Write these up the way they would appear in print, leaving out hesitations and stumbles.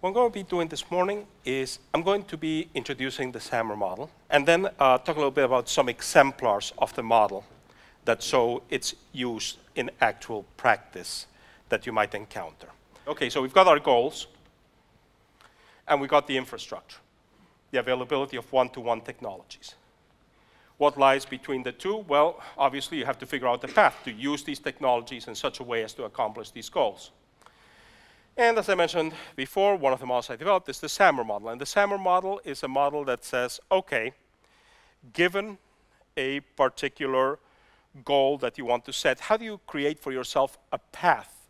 What I'm going to be doing this morning is I'm going to be introducing the SAMR model and then talk a little bit about some exemplars of the model that show its use in actual practice that you might encounter. Okay, so we've got our goals and we've got the infrastructure, the availability of one-to-one technologies. What lies between the two? Well, obviously you have to figure out the path to use these technologies in such a way as to accomplish these goals. And as I mentioned before, one of the models I developed is the SAMR model. And the SAMR model is a model that says, okay, given a particular goal that you want to set, how do you create for yourself a path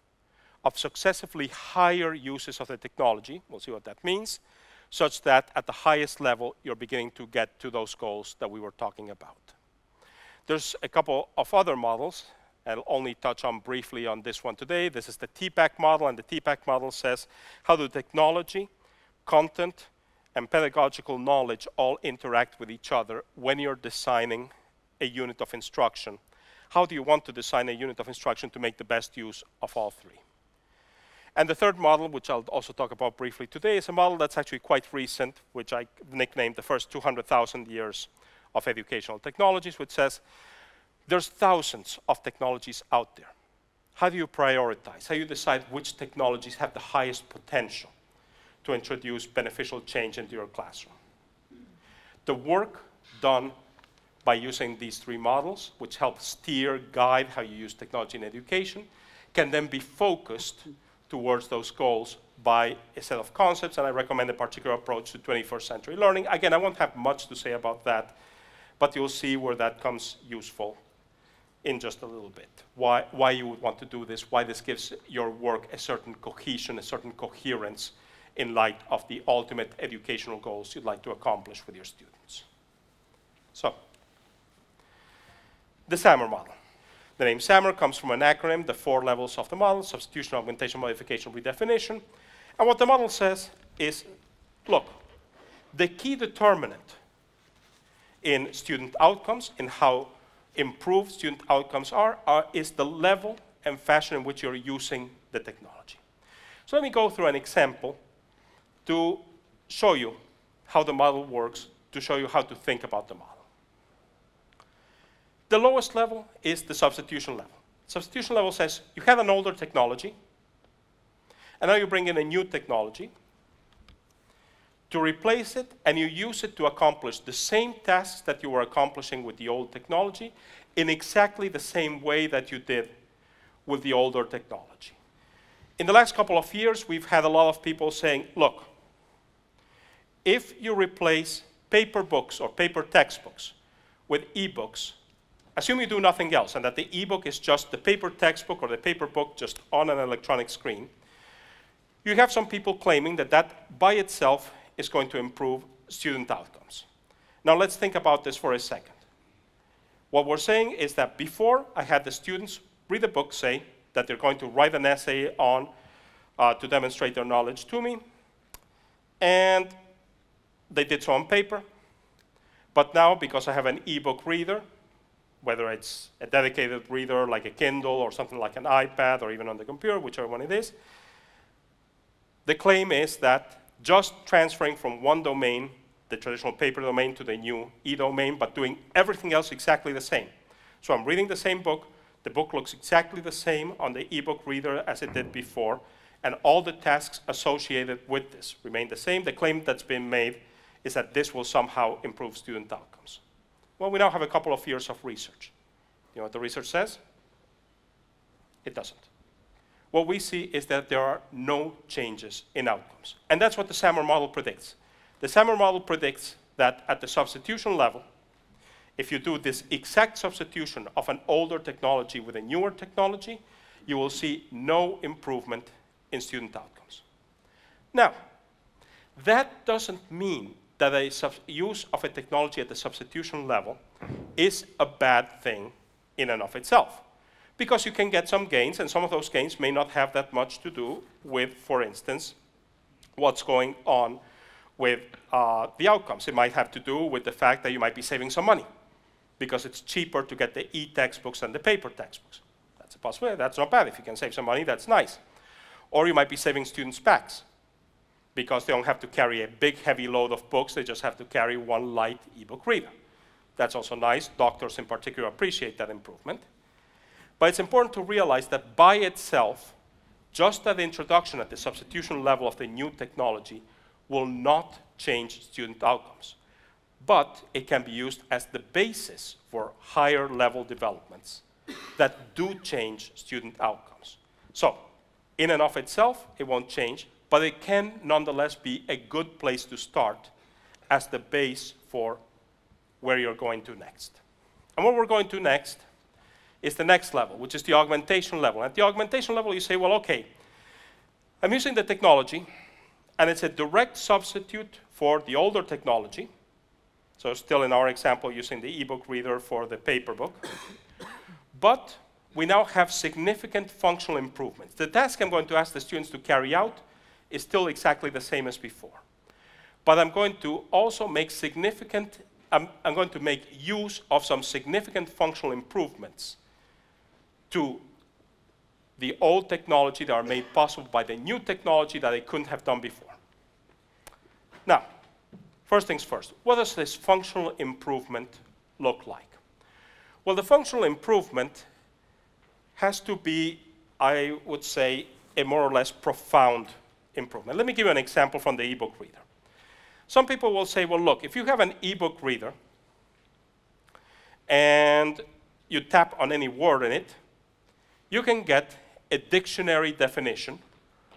of successively higher uses of the technology? We'll see what that means, such that at the highest level, you're beginning to get to those goals that we were talking about. There's a couple of other models. I'll only touch on briefly on this one today. This is the Tpac model, and the Tpac model says how do technology, content, and pedagogical knowledge all interact with each other when you're designing a unit of instruction. How do you want to design a unit of instruction to make the best use of all three? And the third model, which I'll also talk about briefly today, is a model that's actually quite recent, which I nicknamed the first 200,000 years of educational technologies, which says there's thousands of technologies out there. How do you prioritize? How do you decide which technologies have the highest potential to introduce beneficial change into your classroom? The work done by using these three models, which help steer, guide how you use technology in education, can then be focused towards those goals by a set of concepts, and I recommend a particular approach to 21st century learning. Again, I won't have much to say about that, but you'll see where that comes useful in just a little bit. Why you would want to do this, why this gives your work a certain cohesion, a certain coherence in light of the ultimate educational goals you'd like to accomplish with your students. So, the SAMR model. The name SAMR comes from an acronym, the 4 levels of the model: substitution, augmentation, modification, redefinition. And what the model says is, look, the key determinant in student outcomes, in how improved student outcomes is the level and fashion in which you're using the technology. So let me go through an example to show you how the model works, to show you how to think about the model. The lowest level is the substitution level. Substitution level says you had an older technology, and now you bring in a new technology to replace it, and you use it to accomplish the same tasks that you were accomplishing with the old technology in exactly the same way that you did with the older technology. In the last couple of years, we've had a lot of people saying, look, if you replace paper books or paper textbooks with e-books, assume you do nothing else, and that the e-book is just the paper textbook or the paper book just on an electronic screen, you have some people claiming that that by itself is going to improve student outcomes. Now let's think about this for a second. What we're saying is that before I had the students read a book, say that they're going to write an essay on to demonstrate their knowledge to me, and they did so on paper. But now, because I have an e-book reader, whether it's a dedicated reader like a Kindle or something like an iPad or even on the computer, whichever one it is, the claim is that just transferring from one domain, the traditional paper domain, to the new e-domain, but doing everything else exactly the same. So I'm reading the same book, the book looks exactly the same on the e-book reader as it did before, and all the tasks associated with this remain the same. The claim that's been made is that this will somehow improve student outcomes. Well, we now have a couple of years of research. You know what the research says? It doesn't. What we see is that there are no changes in outcomes. And that's what the SAMR model predicts. The SAMR model predicts that at the substitution level, if you do this exact substitution of an older technology with a newer technology, you will see no improvement in student outcomes. Now, that doesn't mean that a use of a technology at the substitution level is a bad thing in and of itself. Because you can get some gains, and some of those gains may not have that much to do with, for instance, what's going on with the outcomes. It might have to do with the fact that you might be saving some money, because it's cheaper to get the e-textbooks than the paper textbooks. That's a possibility. That's not bad. If you can save some money, that's nice. Or you might be saving students' packs, because they don't have to carry a big, heavy load of books. They just have to carry one light ebook reader. That's also nice. Doctors in particular appreciate that improvement. But it's important to realize that by itself, just at the introduction at the substitution level of the new technology will not change student outcomes. But it can be used as the basis for higher level developments that do change student outcomes. So, in and of itself, it won't change, but it can nonetheless be a good place to start as the base for where you're going to next. And where we're going to next is the next level, which is the augmentation level. At the augmentation level, you say, well, okay, I'm using the technology, and it's a direct substitute for the older technology. So still in our example, using the ebook reader for the paper book. But we now have significant functional improvements. The task I'm going to ask the students to carry out is still exactly the same as before. But I'm going to also make significant, I'm going to make use of some significant functional improvements to the old technology that are made possible by the new technology that I couldn't have done before. Now, first things first, what does this functional improvement look like? Well, the functional improvement has to be, I would say, a more or less profound improvement. Let me give you an example from the ebook reader. Some people will say, well, look, if you have an ebook reader and you tap on any word in it, you can get a dictionary definition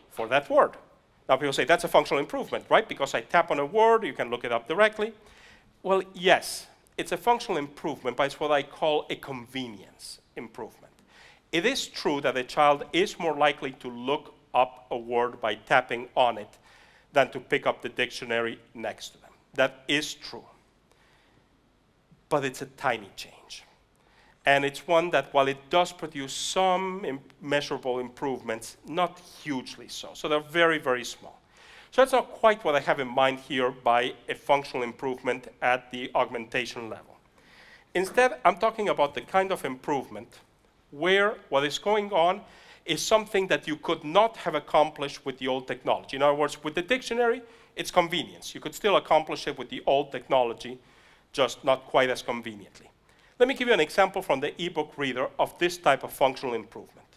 for that word. Now, people say, that's a functional improvement, right? Because I tap on a word, you can look it up directly. Well, yes, it's a functional improvement, but it's what I call a convenience improvement. It is true that a child is more likely to look up a word by tapping on it than to pick up the dictionary next to them. That is true. But it's a tiny change. And it's one that, while it does produce some measurable improvements, not hugely so. So they're very, very small. So that's not quite what I have in mind here by a functional improvement at the augmentation level. Instead, I'm talking about the kind of improvement where what is going on is something that you could not have accomplished with the old technology. In other words, with the dictionary, it's convenience. You could still accomplish it with the old technology, just not quite as conveniently. Let me give you an example from the ebook reader of this type of functional improvement.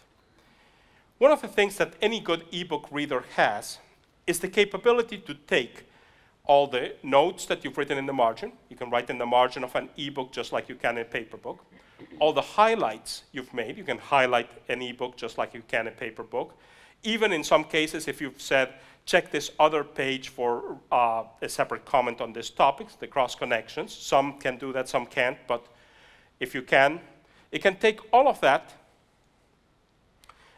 One of the things that any good ebook reader has is the capability to take all the notes that you've written in the margin. You can write in the margin of an ebook just like you can in a paper book. All the highlights you've made, you can highlight an ebook just like you can a paper book. Even in some cases, if you've said, check this other page for a separate comment on this topic, the cross connections. Some can do that, some can't, but if you can, it can take all of that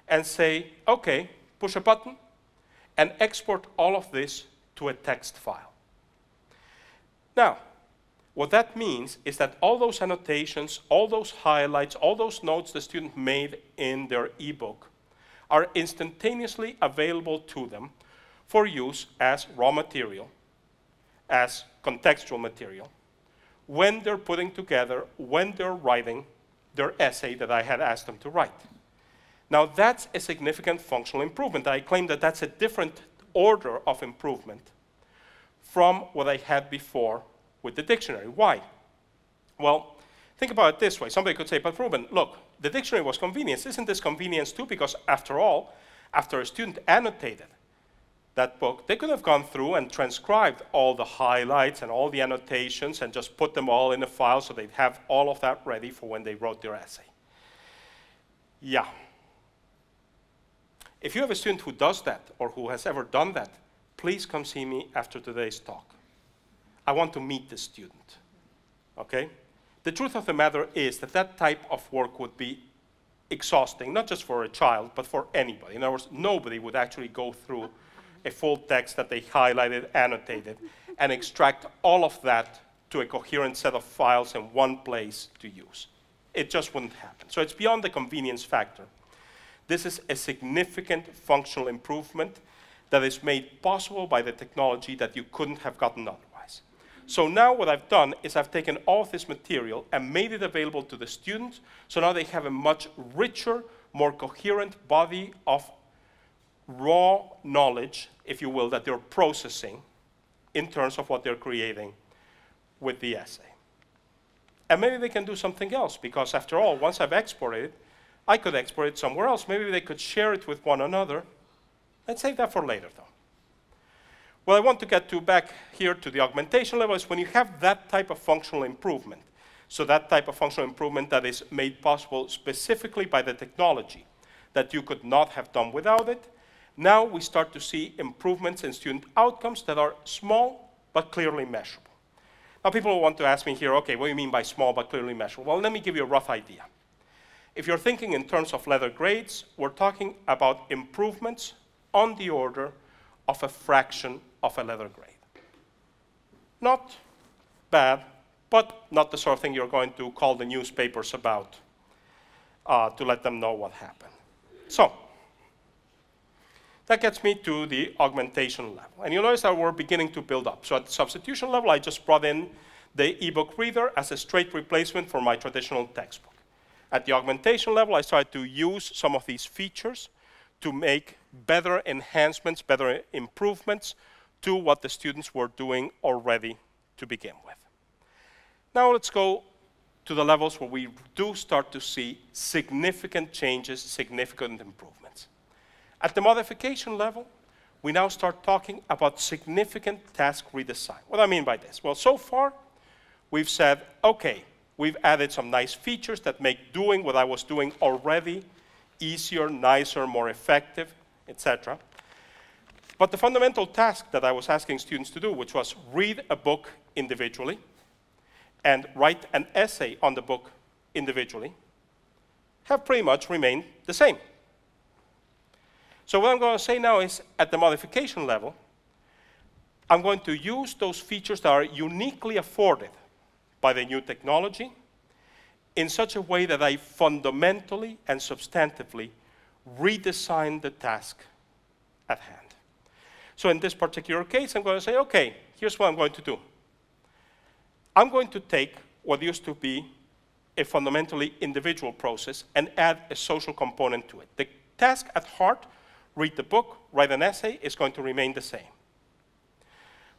and say, okay, push a button and export all of this to a text file. Now, what that means is that all those annotations, all those highlights, all those notes the student made in their ebook are instantaneously available to them for use as raw material, as contextual material, when they're putting together, when they're writing their essay that I had asked them to write. Now, that's a significant functional improvement. I claim that that's a different order of improvement from what I had before with the dictionary. Why? Well, think about it this way. Somebody could say, but Ruben, look, the dictionary was convenience. Isn't this convenience too? Because after all, after a student annotated that book, they could have gone through and transcribed all the highlights and all the annotations and just put them all in a file so they'd have all of that ready for when they wrote their essay. Yeah. If you have a student who does that or who has ever done that, please come see me after today's talk. I want to meet the student, okay? The truth of the matter is that that type of work would be exhausting, not just for a child, but for anybody. In other words, nobody would actually go through a full text that they highlighted, annotated, and extract all of that to a coherent set of files in one place to use. It just wouldn't happen. So it's beyond the convenience factor. This is a significant functional improvement that is made possible by the technology that you couldn't have gotten otherwise. So now what I've done is I've taken all of this material and made it available to the students, so now they have a much richer, more coherent body of raw knowledge, if you will, that they're processing in terms of what they're creating with the essay. And maybe they can do something else, because after all, once I've exported it, I could export it somewhere else. Maybe they could share it with one another. Let's save that for later, though. What I want to get to back here to the augmentation level is when you have that type of functional improvement. So that type of functional improvement that is made possible specifically by the technology that you could not have done without it. Now we start to see improvements in student outcomes that are small but clearly measurable. Now people will want to ask me here, okay, what do you mean by small but clearly measurable? Well, let me give you a rough idea. If you're thinking in terms of letter grades, we're talking about improvements on the order of a fraction of a letter grade. Not bad, but not the sort of thing you're going to call the newspapers about to let them know what happened. So that gets me to the augmentation level. And you'll notice that we're beginning to build up. So at the substitution level, I just brought in the ebook reader as a straight replacement for my traditional textbook. At the augmentation level, I started to use some of these features to make better enhancements, better improvements to what the students were doing already to begin with. Now let's go to the levels where we do start to see significant changes, significant improvements. At the modification level, we now start talking about significant task redesign. What do I mean by this? Well, so far, we've said, okay, we've added some nice features that make doing what I was doing already easier, nicer, more effective, etc. But the fundamental task that I was asking students to do, which was read a book individually and write an essay on the book individually, have pretty much remained the same. So what I'm going to say now is, at the modification level, I'm going to use those features that are uniquely afforded by the new technology in such a way that I fundamentally and substantively redesign the task at hand. So in this particular case, I'm going to say, okay, here's what I'm going to do. I'm going to take what used to be a fundamentally individual process and add a social component to it. The task at heart, read the book, write an essay, is going to remain the same.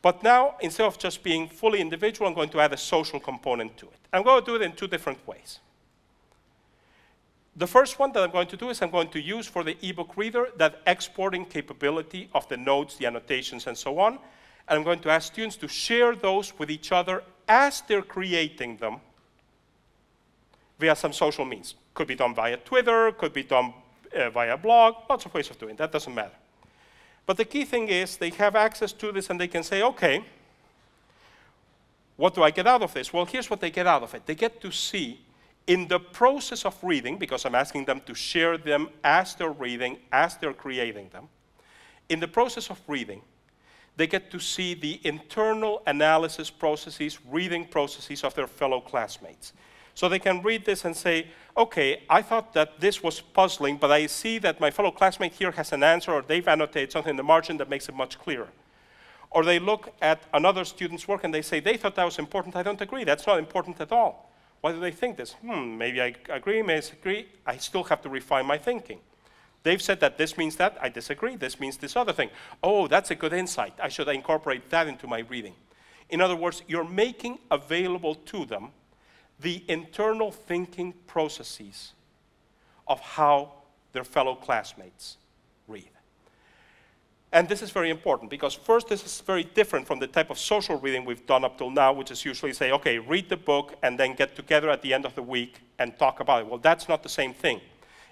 But now, instead of just being fully individual, I'm going to add a social component to it. I'm going to do it in two different ways. The first one that I'm going to do is I'm going to use for the ebook reader that exporting capability of the notes, the annotations, and so on. And I'm going to ask students to share those with each other as they're creating them via some social means. Could be done via Twitter, could be done via blog, lots of ways of doing it. That doesn't matter. But the key thing is they have access to this and they can say, okay, what do I get out of this? Well, here's what they get out of it. They get to see in the process of reading, because I'm asking them to share them as they're reading, as they're creating them. In the process of reading, they get to see the internal analysis processes, reading processes of their fellow classmates. So they can read this and say, okay, I thought that this was puzzling, but I see that my fellow classmate here has an answer, or they've annotated something in the margin that makes it much clearer. Or they look at another student's work and they say, they thought that was important. I don't agree. That's not important at all. Why do they think this? Maybe I agree, maybe I disagree. I still have to refine my thinking. They've said that this means that. I disagree. This means this other thing. Oh, that's a good insight. I should incorporate that into my reading. In other words, you're making available to them the internal thinking processes of how their fellow classmates read. And this is very important because first, this is very different from the type of social reading we've done up till now, which is usually say, okay, read the book and then get together at the end of the week and talk about it. Well, that's not the same thing.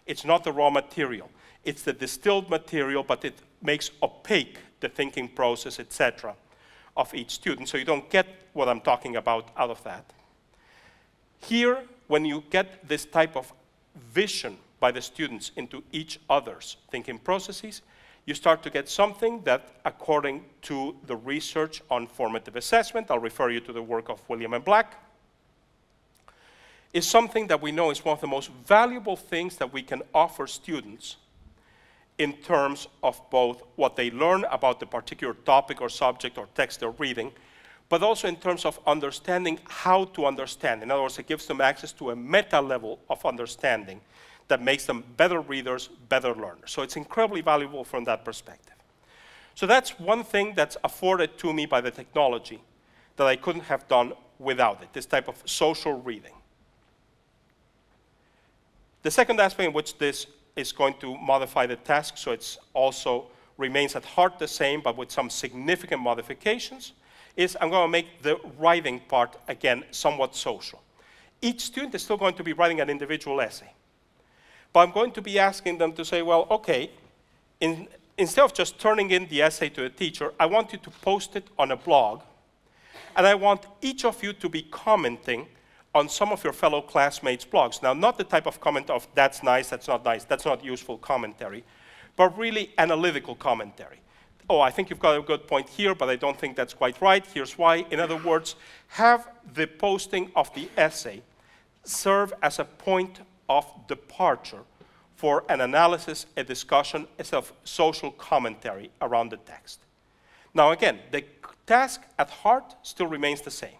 It's not the raw material. It's the distilled material, but it makes opaque the thinking process, etc., of each student. So you don't get what I'm talking about out of that. Here, when you get this type of vision by the students into each other's thinking processes, you start to get something that, according to the research on formative assessment, I'll refer you to the work of William and Black, is something that we know is one of the most valuable things that we can offer students in terms of both what they learn about the particular topic or subject or text they're reading, but also in terms of understanding how to understand. In other words, it gives them access to a meta level of understanding that makes them better readers, better learners. So it's incredibly valuable from that perspective. So that's one thing that's afforded to me by the technology that I couldn't have done without it, this type of social reading. The second aspect in which this is going to modify the task, so it's also remains at heart the same, but with some significant modifications, is I'm going to make the writing part, again, somewhat social. Each student is still going to be writing an individual essay. But I'm going to be asking them to say, well, okay, instead of just turning in the essay to a teacher, I want you to post it on a blog, and I want each of you to be commenting on some of your fellow classmates' blogs. Now, not the type of comment of, that's nice, that's not useful commentary, but really analytical commentary. Oh, I think you've got a good point here, but I don't think that's quite right. Here's why. In other words, have the posting of the essay serve as a point of departure for an analysis, a discussion, a sort of social commentary around the text. Now again, the task at heart still remains the same.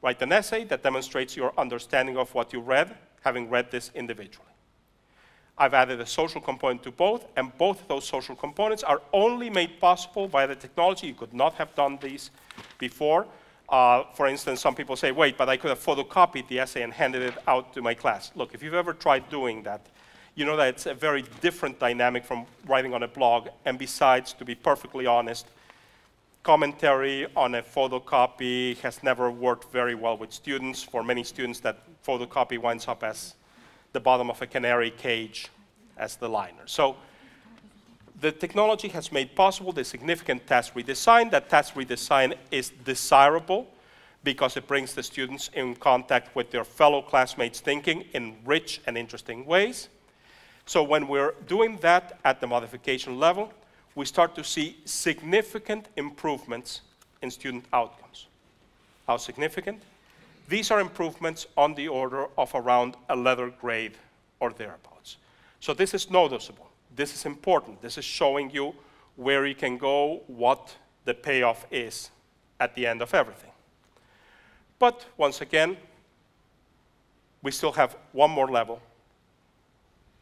Write an essay that demonstrates your understanding of what you read, having read this individually. I've added a social component to both, and both of those social components are only made possible by the technology. You could not have done these before. For instance, some people say, wait, but I could have photocopied the essay and handed it out to my class. Look, if you've ever tried doing that, you know that it's a very different dynamic from writing on a blog, and besides, to be perfectly honest, commentary on a photocopy has never worked very well with students. For many students, that photocopy winds up as the bottom of a canary cage as the liner. So the technology has made possible the significant task redesign. That task redesign is desirable because it brings the students in contact with their fellow classmates' thinking in rich and interesting ways. So when we're doing that at the modification level, we start to see significant improvements in student outcomes. How significant? These are improvements on the order of around a letter grade or thereabouts. So this is noticeable. This is important. This is showing you where you can go, what the payoff is at the end of everything. But once again, we still have one more level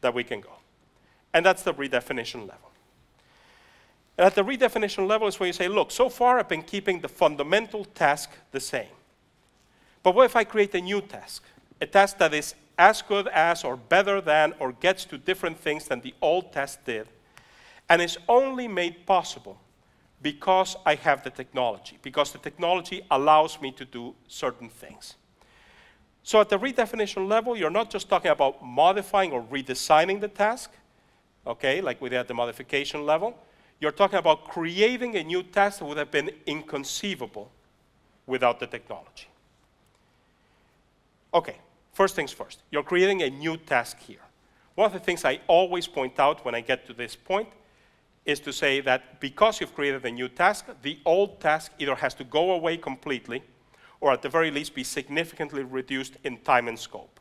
that we can go. And that's the redefinition level. And at the redefinition level is where you say, look, so far I've been keeping the fundamental task the same. But what if I create a new task? A task that is as good as or better than or gets to different things than the old task did, and is only made possible because I have the technology, because the technology allows me to do certain things. So at the redefinition level, you're not just talking about modifying or redesigning the task, okay, like we did at the modification level. You're talking about creating a new task that would have been inconceivable without the technology. Okay, first things first. You're creating a new task here. One of the things I always point out when I get to this point is to say that because you've created a new task, the old task either has to go away completely or at the very least be significantly reduced in time and scope.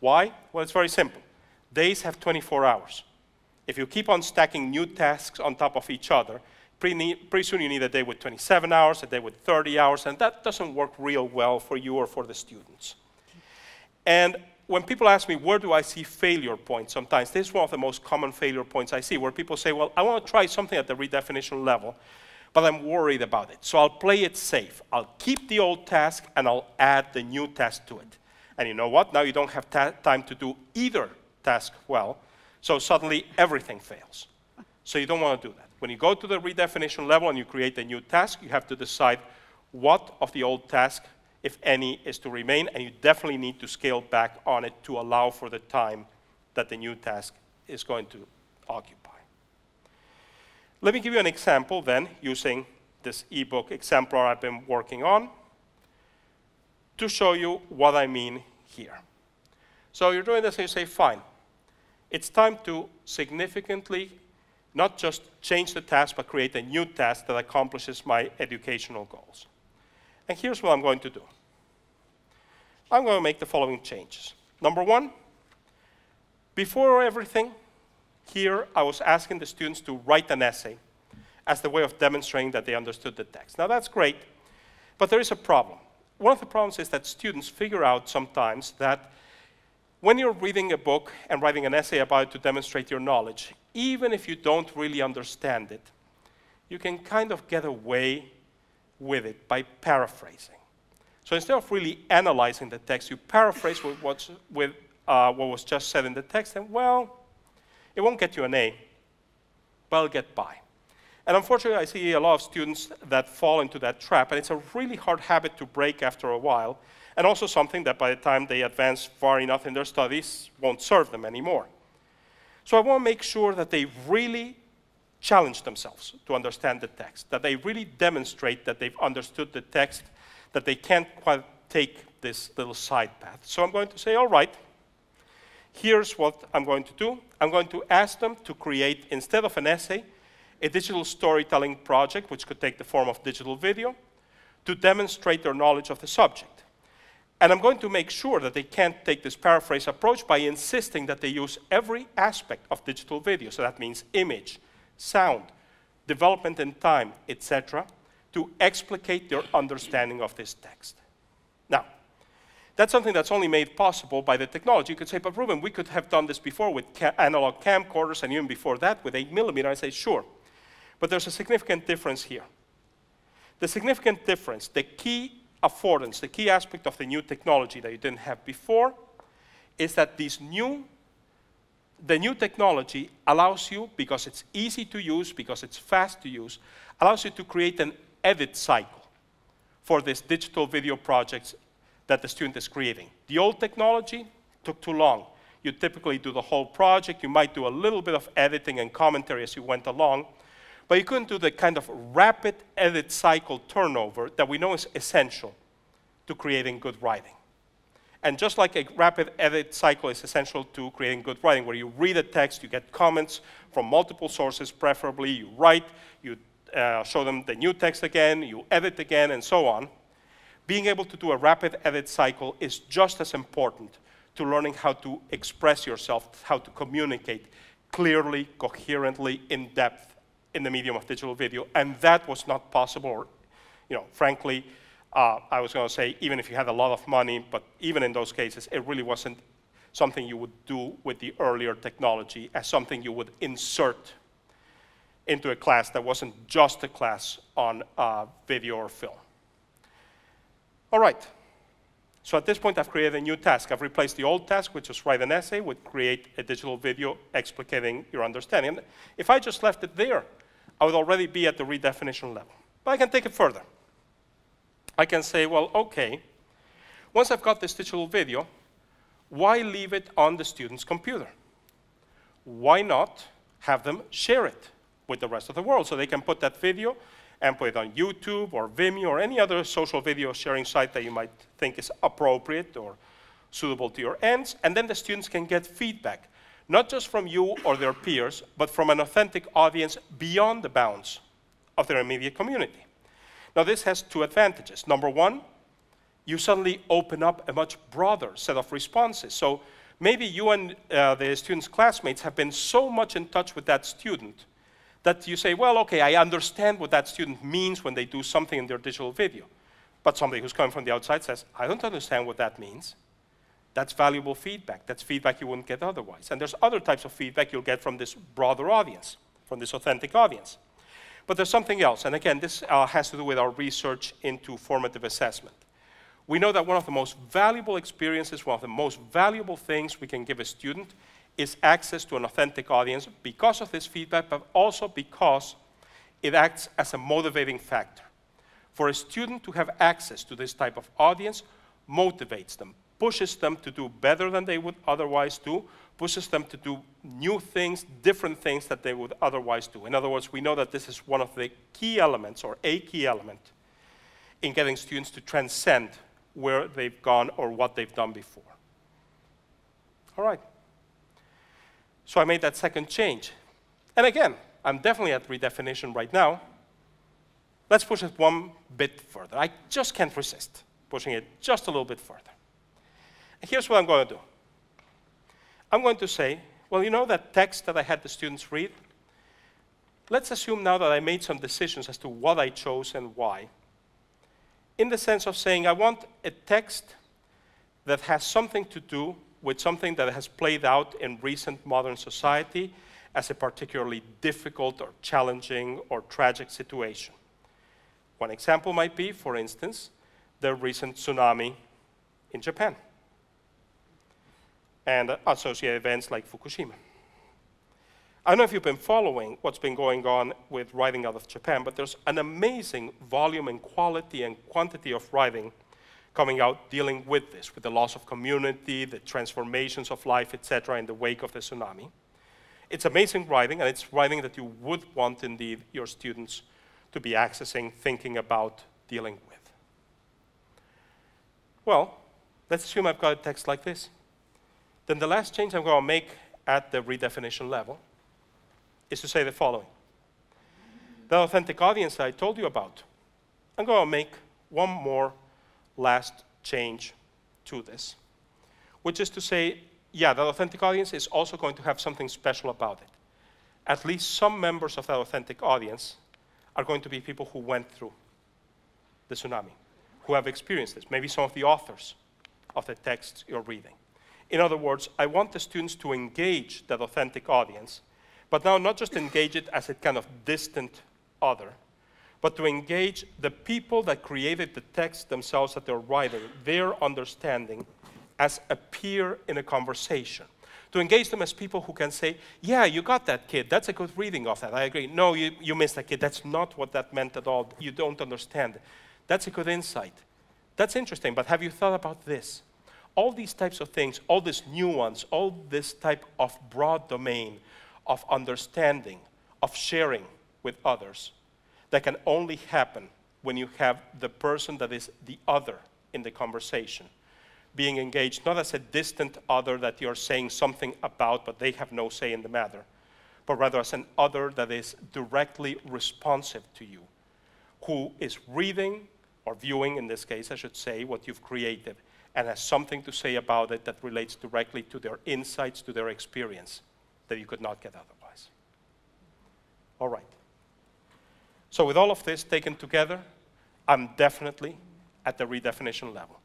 Why? Well, it's very simple. Days have 24 hours. If you keep on stacking new tasks on top of each other, pretty soon you need a day with 27 hours, a day with 30 hours, and that doesn't work real well for you or for the students. And when people ask me, where do I see failure points sometimes, this is one of the most common failure points I see, where people say, well, I want to try something at the redefinition level, but I'm worried about it. So I'll play it safe. I'll keep the old task, and I'll add the new task to it. And you know what? Now you don't have time to do either task well, so suddenly everything fails. So you don't want to do that. When you go to the redefinition level and you create a new task, you have to decide what of the old task, if any, is to remain, and you definitely need to scale back on it to allow for the time that the new task is going to occupy. Let me give you an example then, using this ebook exemplar I've been working on, to show you what I mean here. So you're doing this and you say, fine, it's time to significantly not just change the task, but create a new task that accomplishes my educational goals. And here's what I'm going to do. I'm going to make the following changes. Number one, before everything, here I was asking the students to write an essay as the way of demonstrating that they understood the text. Now that's great, but there is a problem. One of the problems is that students figure out sometimes that when you're reading a book and writing an essay about it to demonstrate your knowledge, even if you don't really understand it, you can kind of get away with it by paraphrasing. So instead of really analyzing the text, you paraphrase what was just said in the text, and well, it won't get you an A, but I'll get by. And unfortunately, I see a lot of students that fall into that trap, and it's a really hard habit to break after a while, and also something that by the time they advance far enough in their studies won't serve them anymore. So I want to make sure that they really challenge themselves to understand the text, that they really demonstrate that they've understood the text, that they can't quite take this little side path. So I'm going to say, all right, here's what I'm going to do. I'm going to ask them to create, instead of an essay, a digital storytelling project, which could take the form of digital video, to demonstrate their knowledge of the subject. And I'm going to make sure that they can't take this paraphrase approach by insisting that they use every aspect of digital video. So that means image, sound, development in time, etc., to explicate their understanding of this text. Now, that's something that's only made possible by the technology. You could say, but Ruben, we could have done this before with analog camcorders, and even before that with 8mm. I say, sure. But there's a significant difference here. The significant difference, the key affordance, the key aspect of the new technology that you didn't have before, is that the new technology allows you, because it's easy to use, because it's fast to use, allows you to create an edit cycle for these digital video projects that the student is creating. The old technology took too long. You typically do the whole project. You might do a little bit of editing and commentary as you went along, but you couldn't do the kind of rapid edit cycle turnover that we know is essential to creating good writing. And just like a rapid edit cycle is essential to creating good writing, where you read a text, you get comments from multiple sources, preferably, you write, you show them the new text again, you edit again, and so on. Being able to do a rapid edit cycle is just as important to learning how to express yourself, how to communicate clearly, coherently, in depth in the medium of digital video. And that was not possible, or, frankly, I was going to say, even if you had a lot of money, but even in those cases, it really wasn't something you would do with the earlier technology as something you would insert into a class that wasn't just a class on video or film. All right. So at this point, I've created a new task. I've replaced the old task, which was write an essay, with create a digital video explicating your understanding. And if I just left it there, I would already be at the redefinition level. But I can take it further. I can say, well, okay, once I've got this digital video, why leave it on the student's computer? Why not have them share it with the rest of the world so they can put that video and put it on YouTube or Vimeo or any other social video sharing site that you might think is appropriate or suitable to your ends, and then the students can get feedback, not just from you or their peers, but from an authentic audience beyond the bounds of their immediate community. Now, this has two advantages. Number one, you suddenly open up a much broader set of responses. So maybe you and the student's classmates have been so much in touch with that student that you say, well, okay, I understand what that student means when they do something in their digital video. But somebody who's coming from the outside says, I don't understand what that means. That's valuable feedback. That's feedback you wouldn't get otherwise. And there's other types of feedback you'll get from this broader audience, from this authentic audience. But there's something else. And again, this has to do with our research into formative assessment. We know that one of the most valuable experiences, one of the most valuable things we can give a student is access to an authentic audience because of this feedback, but also because it acts as a motivating factor. For a student to have access to this type of audience motivates them, pushes them to do better than they would otherwise do, pushes them to do new things, different things that they would otherwise do. In other words, we know that this is one of the key elements, or a key element, in getting students to transcend where they've gone or what they've done before. All right. So I made that second change. And again, I'm definitely at redefinition right now. Let's push it one bit further. I just can't resist pushing it just a little bit further. And here's what I'm going to do. I'm going to say, well, you know that text that I had the students read? Let's assume now that I made some decisions as to what I chose and why. In the sense of saying, I want a text that has something to do with something that has played out in recent modern society as a particularly difficult or challenging or tragic situation. One example might be, for instance, the recent tsunami in Japan and associated events like Fukushima. I don't know if you've been following what's been going on with writing out of Japan, but there's an amazing volume and quality and quantity of writing coming out dealing with this, with the loss of community, the transformations of life, etc., in the wake of the tsunami. It's amazing writing, and it's writing that you would want, indeed, your students to be accessing, thinking about, dealing with. Well, let's assume I've got a text like this. Then the last change I'm going to make at the redefinition level is to say the following. The authentic audience I told you about, I'm going to make one more last change to this, which is to say, yeah, the authentic audience is also going to have something special about it. At least some members of that authentic audience are going to be people who went through the tsunami, who have experienced this, maybe some of the authors of the texts you're reading. In other words, I want the students to engage that authentic audience, but now not just engage it as a kind of distant other, but to engage the people that created the text themselves that they're writing, their understanding, as a peer in a conversation. To engage them as people who can say, yeah, you got that, kid. That's a good reading of that. I agree. No, you missed that, kid. That's not what that meant at all. You don't understand. That's a good insight. That's interesting, but have you thought about this? All these types of things, all this nuance, all this type of broad domain of understanding, of sharing with others, that can only happen when you have the person that is the other in the conversation being engaged, not as a distant other that you're saying something about, but they have no say in the matter, but rather as an other that is directly responsive to you, who is reading, or viewing in this case, I should say, what you've created, and has something to say about it that relates directly to their insights, to their experience, that you could not get otherwise. All right. So with all of this taken together, I'm definitely at the redefinition level.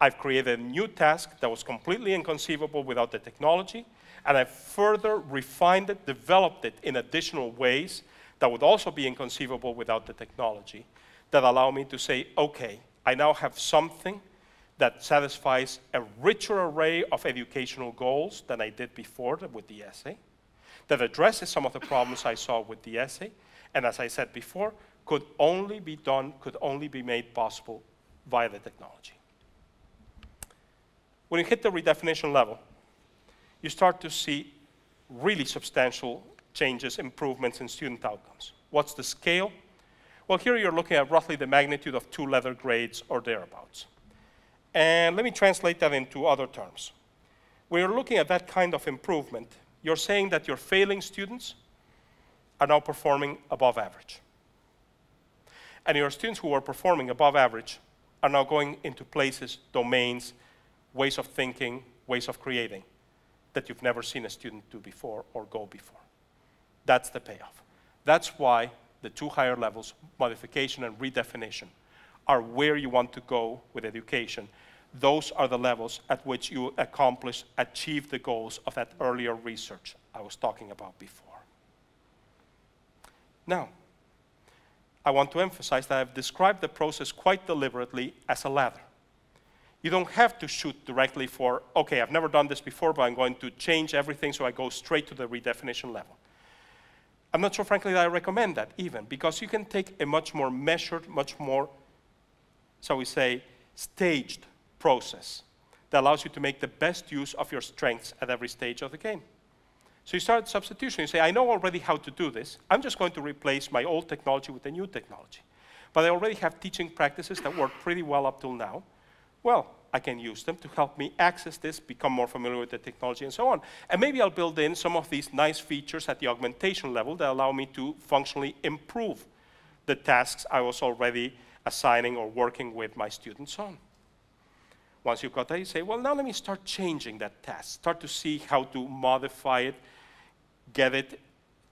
I've created a new task that was completely inconceivable without the technology, and I've further refined it, developed it in additional ways that would also be inconceivable without the technology, that allow me to say, okay, I now have something that satisfies a richer array of educational goals than I did before with the essay, that addresses some of the problems I saw with the essay, and as I said before, could only be done, could only be made possible via the technology. When you hit the redefinition level, you start to see really substantial changes, improvements in student outcomes. What's the scale? Well, here you're looking at roughly the magnitude of 2 letter grades or thereabouts. And let me translate that into other terms. When you're looking at that kind of improvement, you're saying that your failing students are now performing above average. And your students who are performing above average are now going into places, domains, ways of thinking, ways of creating that you've never seen a student do before or go before. That's the payoff. That's why the 2 higher levels, modification and redefinition, are where you want to go with education. Those are the levels at which you achieve the goals of that earlier research I was talking about before. Now, I want to emphasize that I've described the process quite deliberately as a ladder. You don't have to shoot directly for, okay, I've never done this before, but I'm going to change everything so I go straight to the redefinition level. I'm not sure, frankly, that I recommend that even, because you can take a much more measured, much more, shall we say, staged process that allows you to make the best use of your strengths at every stage of the game. So you start substitution. You say, I know already how to do this. I'm just going to replace my old technology with the new technology. But I already have teaching practices that work pretty well up till now. Well, I can use them to help me access this, become more familiar with the technology, and so on. And maybe I'll build in some of these nice features at the augmentation level that allow me to functionally improve the tasks I was already assigning or working with my students on. Once you've got that, you say, well, now let me start changing that task, start to see how to modify it, get it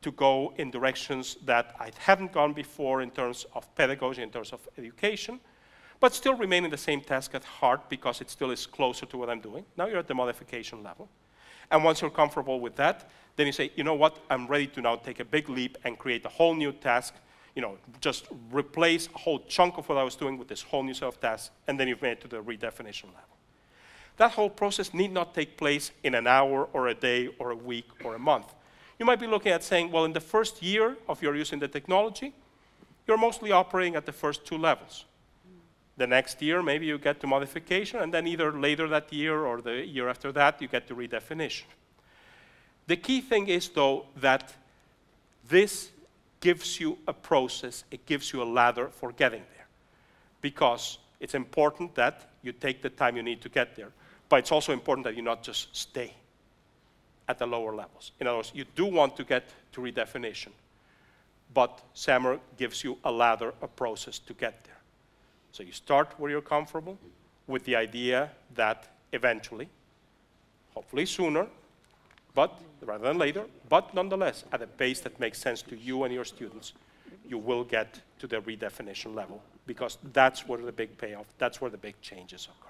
to go in directions that I hadn't gone before in terms of pedagogy, in terms of education, but still remain in the same task at heart because it still is closer to what I'm doing. Now you're at the modification level. And once you're comfortable with that, then you say, you know what, I'm ready to now take a big leap and create a whole new task, just replace a whole chunk of what I was doing with this whole new set of tasks, and then you've made it to the redefinition level. That whole process need not take place in an hour or a day or a week or a month. You might be looking at saying, well, in the first year of your using the technology, you're mostly operating at the first 2 levels. The next year, maybe you get to modification, and then either later that year or the year after that, you get to redefinition. The key thing is, though, that this gives you a process, it gives you a ladder for getting there. Because it's important that you take the time you need to get there. But it's also important that you not just stay at the lower levels. In other words, you do want to get to redefinition, but SAMR gives you a ladder, a process to get there. So you start where you're comfortable with the idea that eventually, hopefully sooner, but rather than later, but nonetheless, at a pace that makes sense to you and your students, you will get to the redefinition level, because that's where the big payoff, that's where the big changes occur.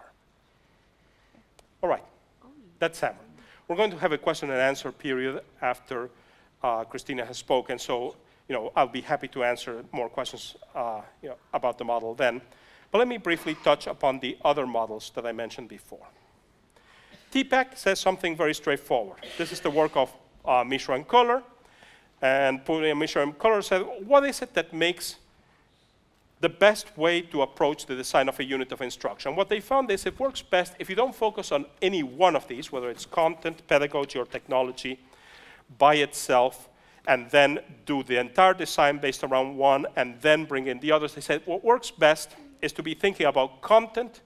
All right, that's SAMR. We're going to have a question and answer period after Christina has spoken, so I'll be happy to answer more questions about the model then. But let me briefly touch upon the other models that I mentioned before. Tpac says something very straightforward. This is the work of Mishra and Kohler. And Mishra and Kohler said, what is it that makes the best way to approach the design of a unit of instruction? What they found is it works best if you don't focus on any one of these, whether it's content, pedagogy, or technology, by itself, and then do the entire design based around one, and then bring in the others. They said what works best is to be thinking about content,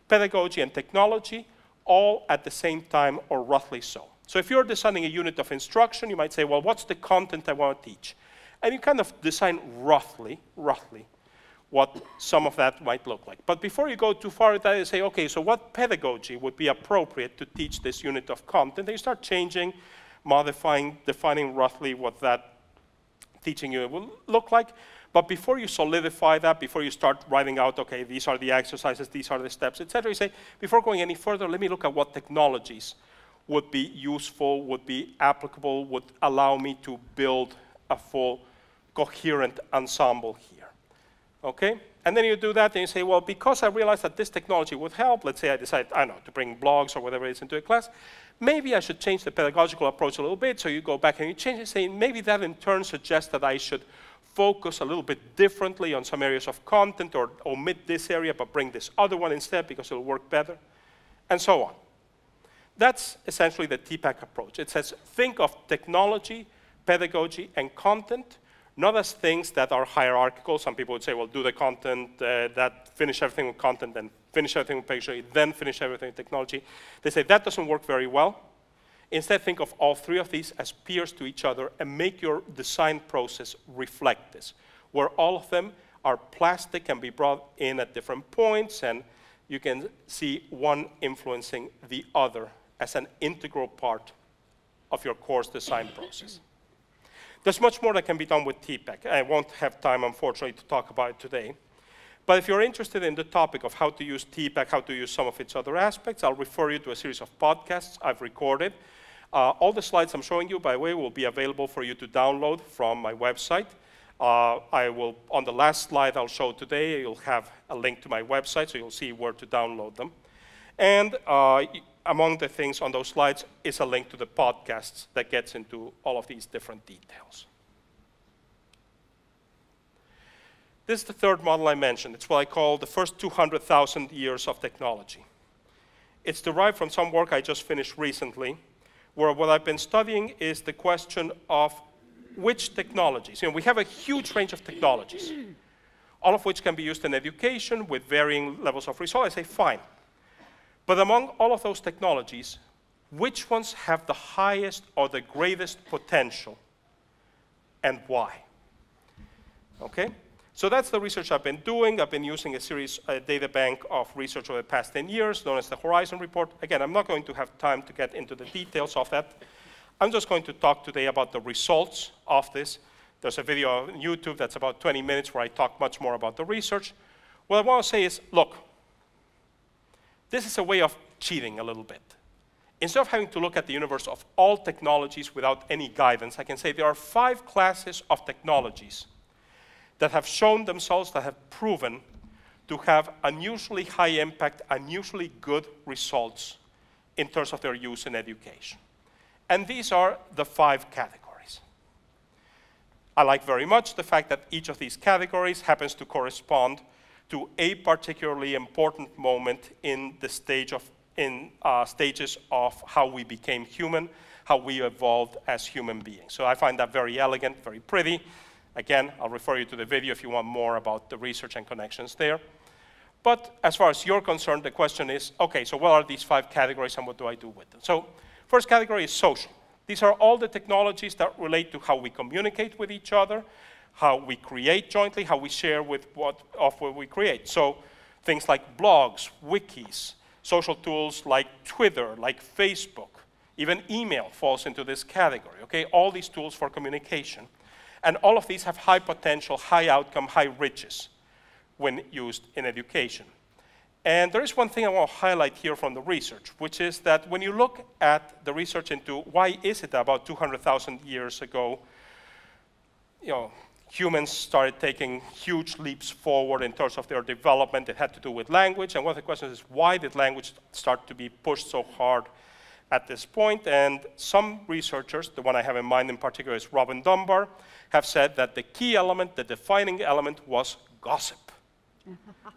pedagogy, and technology, all at the same time, or roughly so. So if you're designing a unit of instruction, you might say, well, what's the content I want to teach? And you kind of design roughly what some of that might look like. But before you go too far with that, you say, okay, so what pedagogy would be appropriate to teach this unit of content? And you start changing, modifying, defining roughly what that teaching unit will look like. But before you solidify that, before you start writing out, okay, these are the exercises, these are the steps, et cetera, you say, before going any further, let me look at what technologies would be useful, would be applicable, would allow me to build a full coherent ensemble here. Okay? And then you do that, and you say, well, because I realized that this technology would help, let's say I decide, I don't know, to bring blogs or whatever it is into a class, maybe I should change the pedagogical approach a little bit. So you go back and you change it, saying maybe that in turn suggests that I should focus a little bit differently on some areas of content, or omit this area but bring this other one instead because it'll work better, and so on. That's essentially the Tpac approach. It says think of technology, pedagogy, and content not as things that are hierarchical. Some people would say, well, do the content, finish everything with content, then finish everything with pedagogy, then finish everything with technology. They say that doesn't work very well. Instead, think of all three of these as peers to each other and make your design process reflect this, where all of them are plastic and be brought in at different points, and you can see one influencing the other as an integral part of your course design process. There's much more that can be done with Tpac. I won't have time, unfortunately, to talk about it today. But if you're interested in the topic of how to use Tpac, how to use some of its other aspects, I'll refer you to a series of podcasts I've recorded. All the slides I'm showing you, by the way, will be available for you to download from my website. On the last slide I'll show today, you'll have a link to my website, so you'll see where to download them. And among the things on those slides is a link to the podcasts that gets into all of these different details. This is the third model I mentioned. It's what I call the first 200,000 years of technology. It's derived from some work I just finished recently, where what I've been studying is the question of which technologies. We have a huge range of technologies, all of which can be used in education with varying levels of result. I say, fine. But among all of those technologies, which ones have the highest or the greatest potential, and why? Okay? So that's the research I've been doing. I've been using a data bank of research over the past 10 years, known as the Horizon Report. Again, I'm not going to have time to get into the details of that. I'm just going to talk today about the results of this. There's a video on YouTube that's about 20 minutes where I talk much more about the research. What I want to say is, look, this is a way of cheating a little bit. Instead of having to look at the universe of all technologies without any guidance, I can say there are 5 classes of technologies that have shown themselves, that have proven to have unusually high impact, unusually good results in terms of their use in education. And these are the 5 categories. I like very much the fact that each of these categories happens to correspond to a particularly important moment in the stages of how we became human, how we evolved as human beings. So I find that very elegant, very pretty. Again, I'll refer you to the video if you want more about the research and connections there. But as far as you're concerned, the question is, okay, so what are these 5 categories and what do I do with them? So first category is social. These are all the technologies that relate to how we communicate with each other, how we create jointly, how we share with what we create. So things like blogs, wikis, social tools like Twitter, like Facebook, even email falls into this category, okay? All these tools for communication. And all of these have high potential, high outcome, high riches when used in education. And there is one thing I want to highlight here from the research, which is that when you look at the research into why is it about 200,000 years ago, humans started taking huge leaps forward in terms of their development. It had to do with language, and one of the questions is, why did language start to be pushed so hard at this point? And some researchers, the one I have in mind in particular is Ruben, have said that the key element, the defining element, was gossip.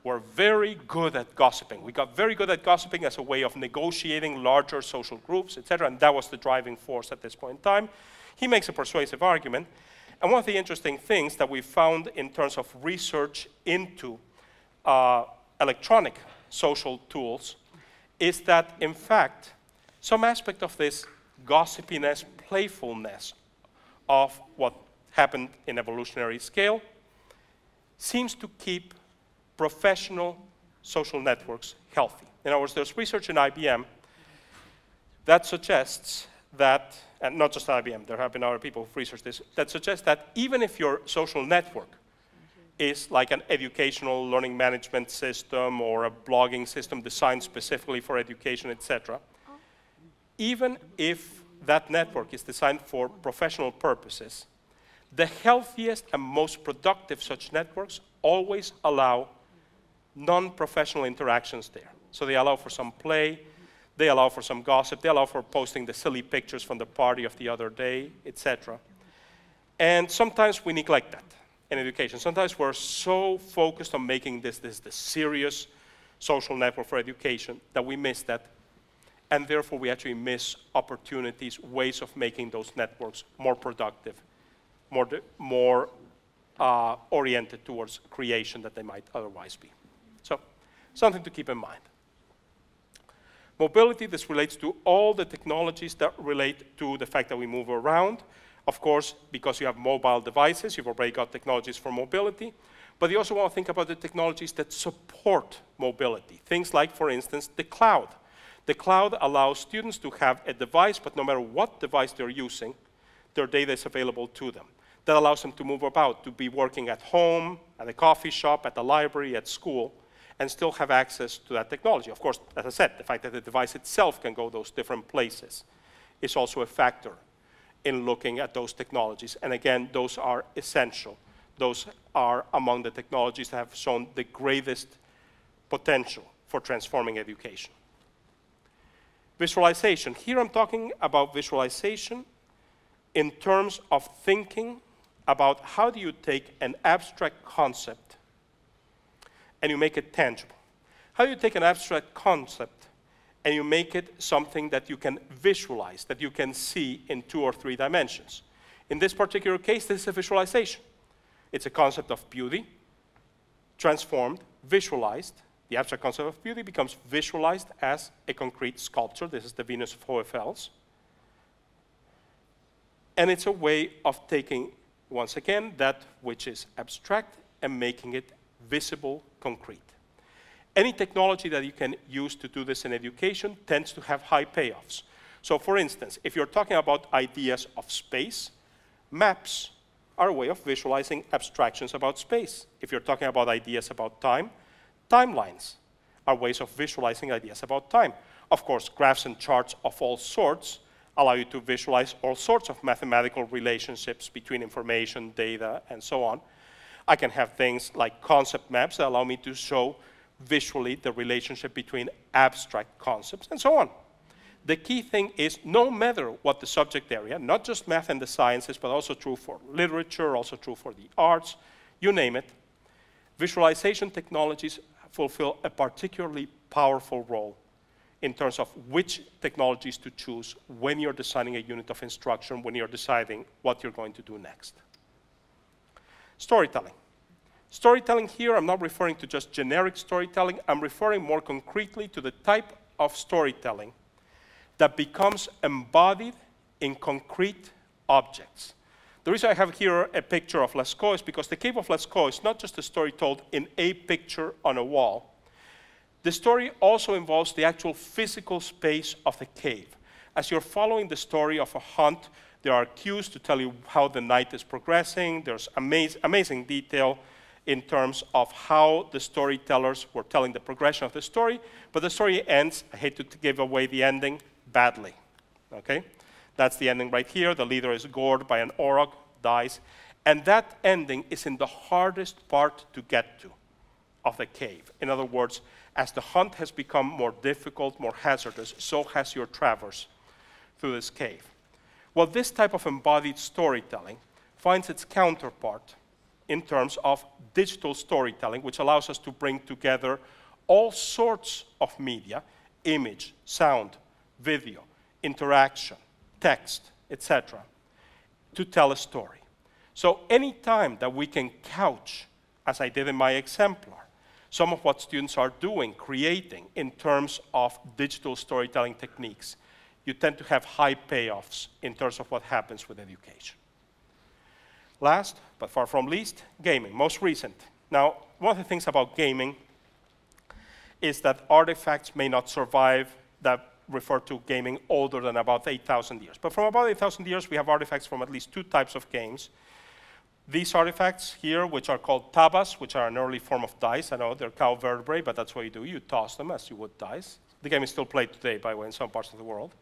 We're very good at gossiping. We got very good at gossiping as a way of negotiating larger social groups, etc., and that was the driving force at this point in time. He makes a persuasive argument. And one of the interesting things that we found in terms of research into electronic social tools is that, in fact, some aspect of this gossipiness, playfulness of what happened in evolutionary scale seems to keep professional social networks healthy. In other words, there's research in IBM that suggests that, and not just IBM, there have been other people who've researched this, that suggests that even if your social network is like an educational learning management system or a blogging system designed specifically for education, etc., even if that network is designed for professional purposes, the healthiest and most productive such networks always allow non-professional interactions there. So they allow for some play, they allow for some gossip, they allow for posting the silly pictures from the party of the other day, etc. And sometimes we neglect that in education. Sometimes we're so focused on making this the serious social network for education that we miss that. And therefore, we actually miss opportunities, ways of making those networks more productive, more oriented towards creation that they might otherwise be. So, something to keep in mind. Mobility, this relates to all the technologies that relate to the fact that we move around. Of course, because you have mobile devices, you've already got technologies for mobility, but you also want to think about the technologies that support mobility. Things like, for instance, the cloud. The cloud allows students to have a device, but no matter what device they're using, their data is available to them. That allows them to move about, to be working at home, at a coffee shop, at the library, at school, and still have access to that technology. Of course, as I said, the fact that the device itself can go those different places is also a factor in looking at those technologies. And again, those are essential. Those are among the technologies that have shown the greatest potential for transforming education. Visualization. Here I'm talking about visualization in terms of thinking about how do you take an abstract concept and you make it tangible. How do you take an abstract concept and you make it something that you can visualize, that you can see in 2 or 3 dimensions? In this particular case, this is a visualization. It's a concept of beauty, transformed, visualized. The abstract concept of beauty becomes visualized as a concrete sculpture. This is the Venus of Hohenfels. And it's a way of taking, once again, that which is abstract and making it visible, concrete. Any technology that you can use to do this in education tends to have high payoffs. So for instance, if you're talking about ideas of space, maps are a way of visualizing abstractions about space. If you're talking about ideas about time, Timelines are ways of visualizing ideas about time. Of course, graphs and charts of all sorts allow you to visualize all sorts of mathematical relationships between information, data, and so on. I can have things like concept maps that allow me to show visually the relationship between abstract concepts, and so on. The key thing is, no matter what the subject area, not just math and the sciences, but also true for literature, also true for the arts, you name it, visualization technologies fulfill a particularly powerful role in terms of which technologies to choose when you're designing a unit of instruction, when you're deciding what you're going to do next. Storytelling. Storytelling here, I'm not referring to just generic storytelling, I'm referring more concretely to the type of storytelling that becomes embodied in concrete objects. The reason I have here a picture of Lascaux is because the Cave of Lascaux is not just a story told in a picture on a wall. The story also involves the actual physical space of the cave. As you're following the story of a hunt, there are cues to tell you how the night is progressing. There's amazing detail in terms of how the storytellers were telling the progression of the story, but the story ends, I hate to give away the ending, badly, okay? That's the ending right here. The leader is gored by an auroch, dies, and that ending is in the hardest part to get to of the cave. In other words, as the hunt has become more difficult, more hazardous, so has your traverse through this cave. Well, this type of embodied storytelling finds its counterpart in terms of digital storytelling, which allows us to bring together all sorts of media, image, sound, video, interaction, text, etc., to tell a story. So any time that we can couch, as I did in my exemplar, some of what students are doing, creating in terms of digital storytelling techniques, you tend to have high payoffs in terms of what happens with education. Last, but far from least, gaming, most recent. Now, one of the things about gaming is that artifacts may not survive that refer to gaming older than about 8,000 years. But from about 8,000 years, we have artifacts from at least two types of games. These artifacts here, which are called tabas, which are an early form of dice. I know they're cow vertebrae, but that's what you do. You toss them as you would dice. The game is still played today, by the way, in some parts of the world.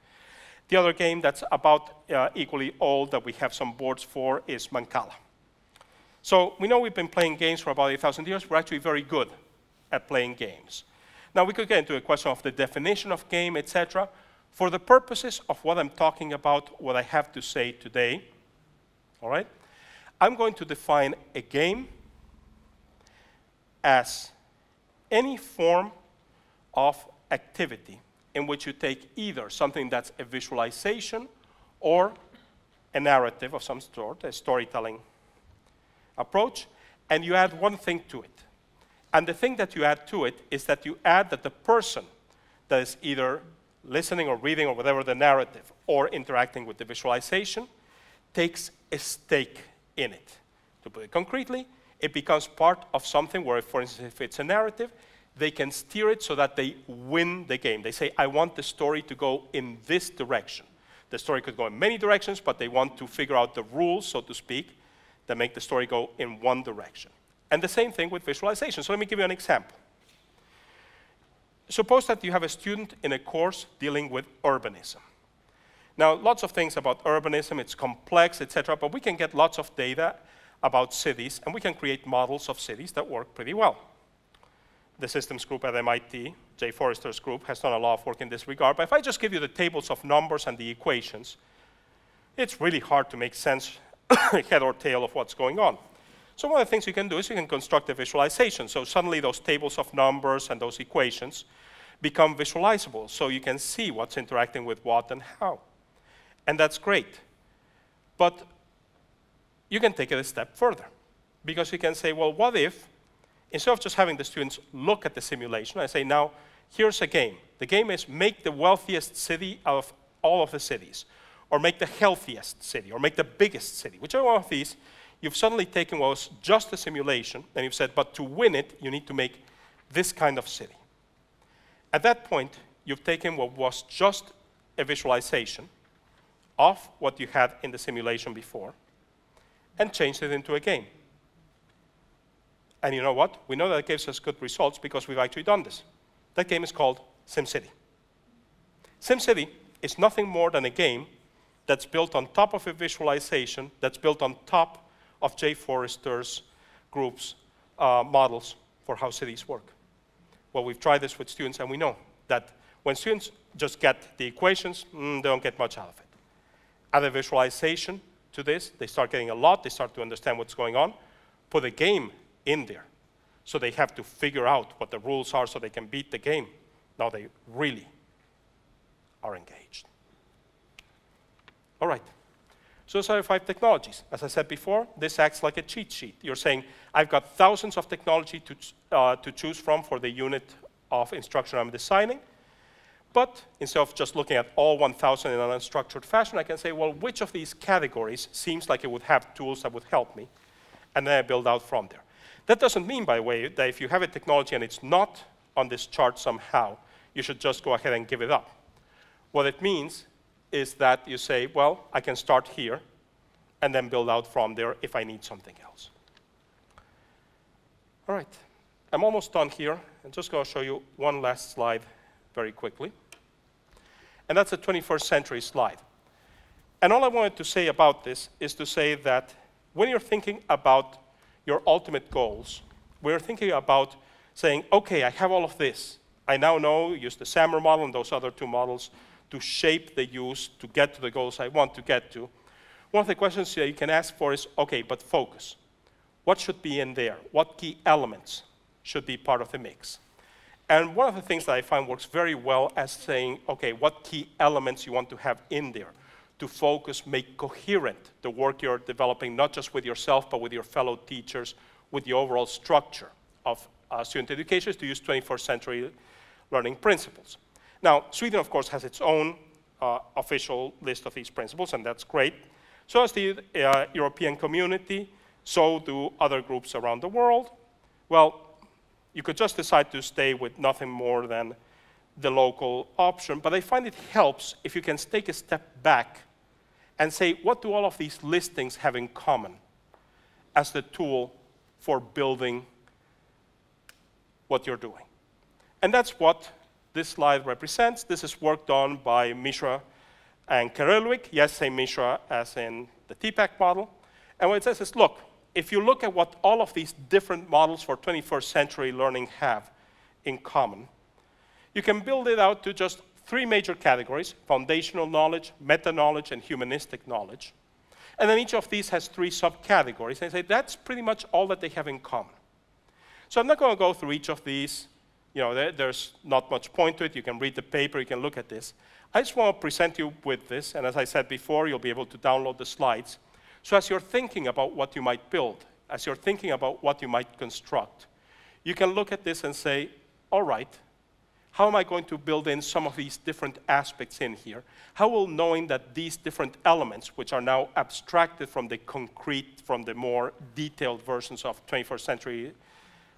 The other game that's about equally old that we have some boards for is Mancala. So we know we've been playing games for about 8,000 years. We're actually very good at playing games. Now, we could get into a question of the definition of game, etc. For the purposes of what I'm talking about, what I have to say today, all right, I'm going to define a game as any form of activity in which you take either something that's a visualization or a narrative of some sort, a storytelling approach, and you add one thing to it. And the thing that you add to it is that you add that the person that is either listening or reading or whatever the narrative or interacting with the visualization takes a stake in it. To put it concretely, it becomes part of something where, for instance, if it's a narrative, they can steer it so that they win the game. They say, I want the story to go in this direction. The story could go in many directions, but they want to figure out the rules, so to speak, that make the story go in one direction. And the same thing with visualization. So let me give you an example. Suppose that you have a student in a course dealing with urbanism. Now, lots of things about urbanism, it's complex, etc., but we can get lots of data about cities, and we can create models of cities that work pretty well. The systems group at MIT, Jay Forrester's group, has done a lot of work in this regard, but if I just give you the tables of numbers and the equations, it's really hard to make sense, head or tail, of what's going on. So one of the things you can do is you can construct a visualization. So suddenly those tables of numbers and those equations become visualizable. So you can see what's interacting with what and how. And that's great. But you can take it a step further. Because you can say, well, what if, instead of just having the students look at the simulation, I say, now, here's a game. The game is make the wealthiest city out of all of the cities. Or make the healthiest city. Or make the biggest city. Whichever one of these, you've suddenly taken what was just a simulation, and you've said, but to win it, you need to make this kind of city. At that point, you've taken what was just a visualization of what you had in the simulation before, and changed it into a game. And you know what? We know that it gives us good results because we've actually done this. That game is called Simcity. Simcity is nothing more than a game that's built on top of a visualization, that's built on top of Jay Forrester's group's models for how cities work. Well, we've tried this with students, and we know that when students just get the equations, they don't get much out of it. Add a visualization to this, they start getting a lot, they start to understand what's going on. Put a game in there, so they have to figure out what the rules are so they can beat the game. Now they really are engaged. All right, so those are the 5 technologies. As I said before, this acts like a cheat sheet. You're saying, I've got thousands of technology to choose from for the unit of instruction I'm designing, but instead of just looking at all 1,000 in an unstructured fashion, I can say, well, which of these categories seems like it would have tools that would help me? And then I build out from there. That doesn't mean, by the way, that if you have a technology and it's not on this chart somehow, you should just go ahead and give it up. What it means is that you say, well, I can start here and then build out from there if I need something else. All right, I'm almost done here. I'm just going to show you one last slide very quickly. And that's a 21st century slide. And all I wanted to say about this is to say that when you're thinking about your ultimate goals, we're thinking about saying, okay, I have all of this. I now know, use the SAMR model and those other 2 models to shape the use to get to the goals I want to get to. One of the questions that you can ask for is, okay, but focus. What should be in there? What key elements should be part of the mix? And one of the things that I find works very well as saying, okay, what key elements you want to have in there to focus, make coherent the work you're developing, not just with yourself, but with your fellow teachers, with the overall structure of student education, is to use 21st century learning principles. Now, Sweden, of course, has its own official list of these principles, and that's great. So does the European community, so do other groups around the world. Well, you could just decide to stay with nothing more than the local option, but I find it helps if you can take a step back and say, what do all of these listings have in common as the tool for building what you're doing? And that's what this slide represents. This is work done by Mishra and Karelwik. Yes, same Mishra as in the Tpac model. And what it says is, look, if you look at what all of these different models for 21st century learning have in common, you can build it out to just 3 major categories: foundational knowledge, meta-knowledge, and humanistic knowledge. And then each of these has 3 subcategories. And I say that's pretty much all that they have in common. So I'm not going to go through each of these. You know, there's not much point to it. You can read the paper, you can look at this. I just want to present you with this, and as I said before, you'll be able to download the slides. So as you're thinking about what you might build, as you're thinking about what you might construct, you can look at this and say, all right, how am I going to build in some of these different aspects in here? How will knowing that these different elements, which are now abstracted from the concrete, from the more detailed versions of 21st century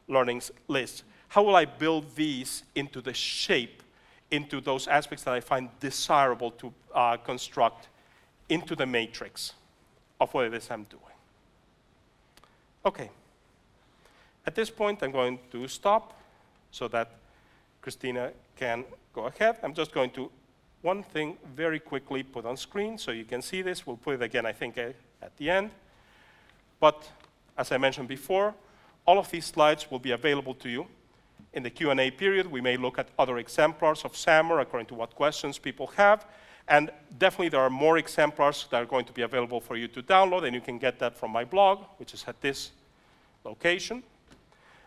learning's list, how will I build these into the shape, into those aspects that I find desirable to construct into the matrix of what it is I'm doing? Okay. At this point, I'm going to stop so that Christina can go ahead. I'm just going to, one thing very quickly put on screen so you can see this. We'll put it again, I think, at the end. But as I mentioned before, all of these slides will be available to you. In the Q&A period, we may look at other exemplars of SAMR according to what questions people have. And definitely there are more exemplars that are going to be available for you to download, and you can get that from my blog, which is at this location.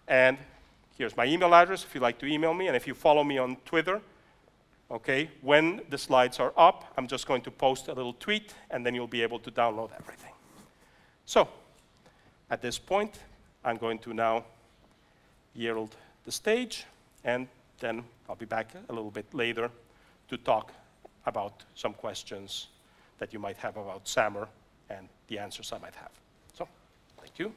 And here's my email address if you'd like to email me. And if you follow me on Twitter, okay, when the slides are up, I'm just going to post a little tweet, and then you'll be able to download everything. So at this point, I'm going to now yield the stage, and then I'll be back a little bit later to talk about some questions that you might have about SAMR and the answers I might have. So, thank you.